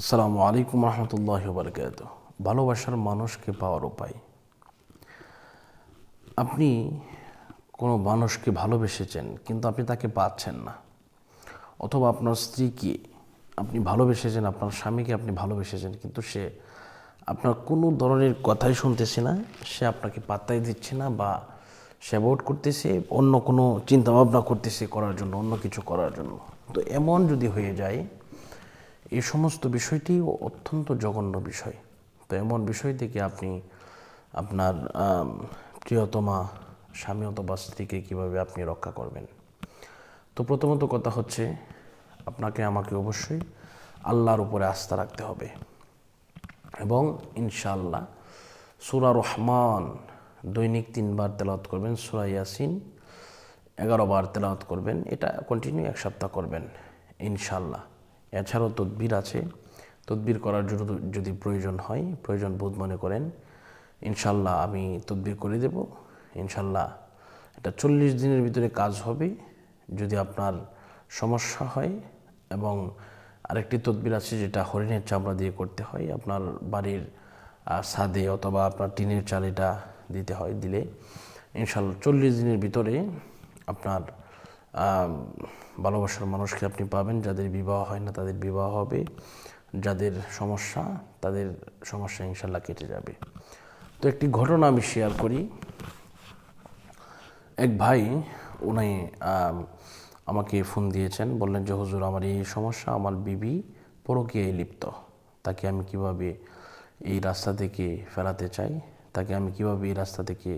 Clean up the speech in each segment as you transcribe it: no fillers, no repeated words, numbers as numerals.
আসসালামু আলাইকুম রহমতুল্লাহি ওয়া বারাকাতুহু। ভালোবাসার মানুষকে পাওয়ার উপায়। আপনি কোনো মানুষকে ভালোবেসেছেন কিন্তু আপনি তাকে পাচ্ছেন না, অথবা আপনার স্ত্রীকে আপনি ভালোবেসেছেন, আপনার স্বামীকে আপনি ভালোবেসেছেন, কিন্তু সে আপনার কোনো ধরনের কথাই শুনতেছে না, সে আপনাকে পাত্তাই দিচ্ছে না, বা সে অ্যাভয়েড করতেছে, অন্য কোনো চিন্তাভাবনা করতেছে করার জন্য, অন্য কিছু করার জন্য। তো এমন যদি হয়ে যায়, এই সমস্ত বিষয়টি অত্যন্ত জঘন্য বিষয়। তো এমন বিষয় থেকে আপনি আপনার প্রিয়তমা স্বামী অথবা স্ত্রীকে কীভাবে আপনি রক্ষা করবেন? তো প্রথমত কথা হচ্ছে, আপনাকে আমাকে অবশ্যই আল্লাহর উপরে আস্থা রাখতে হবে এবং ইনশাআল্লাহ সূরা রহমান দৈনিক 3 বার তেলাওয়াত করবেন, সূরা ইয়াসিন 11 বার তেলাওয়াত করবেন। এটা কন্টিনিউ 1 সপ্তাহ করবেন ইনশাআল্লাহ। এছাড়াও তদবির আছে, তদবির করার জন্য যদি প্রয়োজন বোধ মনে করেন, ইনশাআল্লাহ আমি তদবির করে দেব। ইনশাআল্লাহ এটা 40 দিনের ভিতরে কাজ হবে যদি আপনার সমস্যা হয়। এবং আরেকটি তদবির আছে যেটা হরিণের চামড়া দিয়ে করতে হয়, আপনার বাড়ির ছাদে অথবা আপনার টিনের চালিটা দিতে হয়। দিলে ইনশাআল্লাহ 40 দিনের ভিতরে আপনার ভালোবাসার মানুষকে আপনি পাবেন। যাদের বিবাহ হয় না তাদের বিবাহ হবে, যাদের সমস্যা তাদের সমস্যা ইনশাআল্লাহ কেটে যাবে। তো একটি ঘটনা আমি শেয়ার করি। এক ভাই উনি আমাকে ফোন দিয়েছেন, বললেন যে হুজুর, আমার এই সমস্যা, আমার বিবি পরকীয়ায় লিপ্ত, তাকে আমি কিভাবে এই রাস্তা থেকে ফেরাতে চাই, তাকে আমি কিভাবে এই রাস্তা থেকে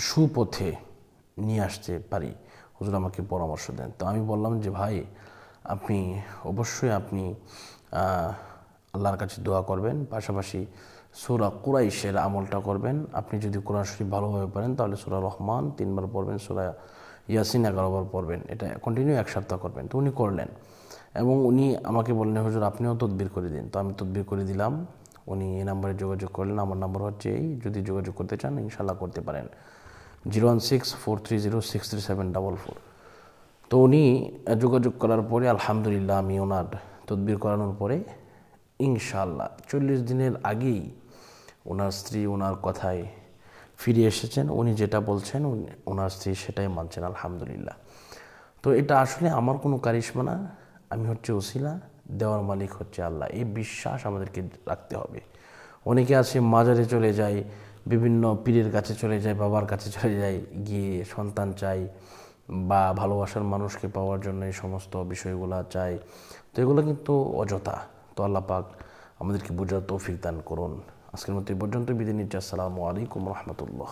সুপথে নিয়ে আসতে পারি, হুজুর আমাকে পরামর্শ দেন। তো আমি বললাম যে ভাই, আপনি অবশ্যই আল্লাহর কাছে দোয়া করবেন, পাশাপাশি সূরা কুরাইশের আমলটা করবেন। আপনি যদি কোরআন শরীফ ভালোভাবে পড়েন তাহলে সূরা রহমান 3 বার পড়বেন, সূরা ইয়াসিন 11 বার পড়বেন। এটা কন্টিনিউ 1 সপ্তাহ করবেন। তো উনি করলেন এবং উনি আমাকে বললেন, হুজুর আপনিও তদবির করে দিন। তো আমি তদবির করে দিলাম। উনি এই নাম্বারে যোগাযোগ করলেন। আমার নাম্বার হচ্ছে এই, যদি যোগাযোগ করতে চান ইনশাআল্লাহ করতে পারেন, 01643063744। তো উনি যোগাযোগ করার পরে আলহামদুলিল্লাহ আমি ওনার তদবির করানোর পরে ইনশাআল্লাহ 40 দিনের আগেই ওনার স্ত্রী ওনার কথায় ফিরে এসেছেন। উনি যেটা বলছেন ওনার স্ত্রী সেটাই মানছেন আলহামদুলিল্লাহ। তো এটা আসলে আমার কোনো কারিশমা না, আমি হচ্ছে ওসিলা, দেওয়ার মালিক হচ্ছে আল্লাহ। এই বিশ্বাস আমাদেরকে রাখতে হবে। অনেকে আছে মাজারে চলে যায়, বিভিন্ন পীরের কাছে চলে যায়, বাবার কাছে চলে যায়, গিয়ে সন্তান চাই বা ভালোবাসার মানুষকে পাওয়ার জন্য এই সমস্ত বিষয়গুলো চাই। তো এগুলো কিন্তু অযথা। তো আল্লাহ পাক আমাদেরকে বোঝার তৌফিক দান করুন। আজকের মতো এই পর্যন্ত বিদায় নিচ্ছি। আসসালামু আলাইকুম রহমতুল্লাহ।